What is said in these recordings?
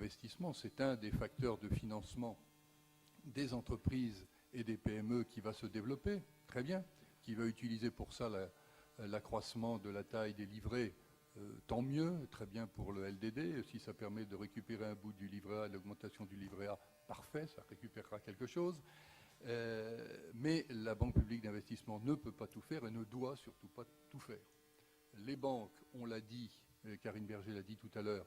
d'investissement. C'est un des facteurs de financement des entreprises et des PME qui va se développer, très bien, qui va utiliser pour ça l'accroissement de la taille des livrets, tant mieux, très bien pour le LDD. Si ça permet de récupérer un bout du livret A, l'augmentation du livret A, parfait, ça récupérera quelque chose. Mais la Banque publique d'investissement ne peut pas tout faire et ne doit surtout pas tout faire. Les banques, on l'a dit, Karine Berger l'a dit tout à l'heure,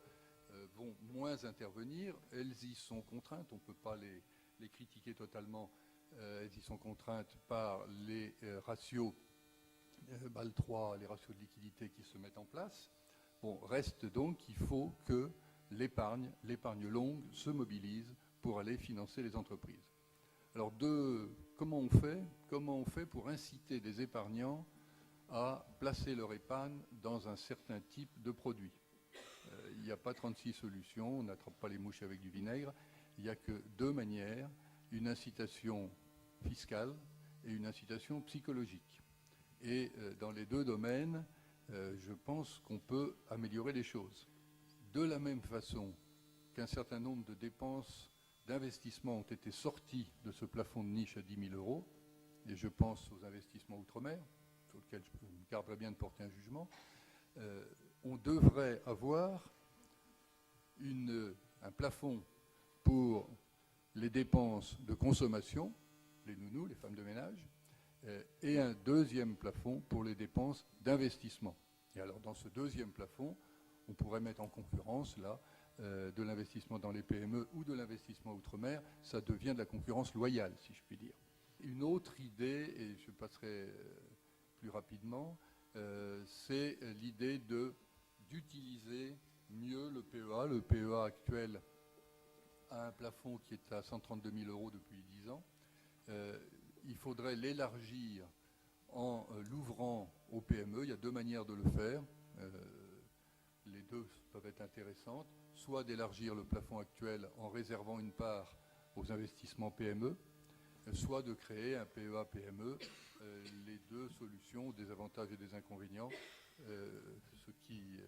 vont moins intervenir. Elles y sont contraintes, on ne peut pas les critiquer totalement. Elles y sont contraintes par les ratios BAL 3, les ratios de liquidité qui se mettent en place. Bon, reste donc qu'il faut que l'épargne longue se mobilise pour aller financer les entreprises. Alors, comment on fait pour inciter des épargnants à placer leur épargne dans un certain type de produit? Il n'y a pas 36 solutions, on n'attrape pas les mouches avec du vinaigre. Il n'y a que deux manières, une incitation fiscale et une incitation psychologique. Et dans les deux domaines, je pense qu'on peut améliorer les choses. De la même façon qu'un certain nombre de dépenses d'investissement ont été sortis de ce plafond de niche à 10 000 €, et je pense aux investissements outre-mer, sur lesquels je me garderai bien de porter un jugement, on devrait avoir un plafond pour les dépenses de consommation, les nounous, les femmes de ménage, et un deuxième plafond pour les dépenses d'investissement. Et alors dans ce deuxième plafond, on pourrait mettre en concurrence là de l'investissement dans les PME ou de l'investissement outre-mer. Ça devient de la concurrence loyale, si je puis dire. Une autre idée, et je passerai plus rapidement, c'est l'idée d'utiliser mieux le PEA. Le PEA actuel a un plafond qui est à 132 000 € depuis 10 ans. Il faudrait l'élargir en l'ouvrant aux PME. Il y a deux manières de le faire. Les deux peuvent être intéressantes. Soit d'élargir le plafond actuel en réservant une part aux investissements PME, soit de créer un PEA PME. Les deux solutions, des avantages et des inconvénients. Ce qui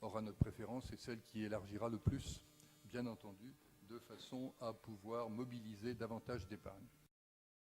aura notre préférence, c'est celle qui élargira le plus, bien entendu, de façon à pouvoir mobiliser davantage d'épargne.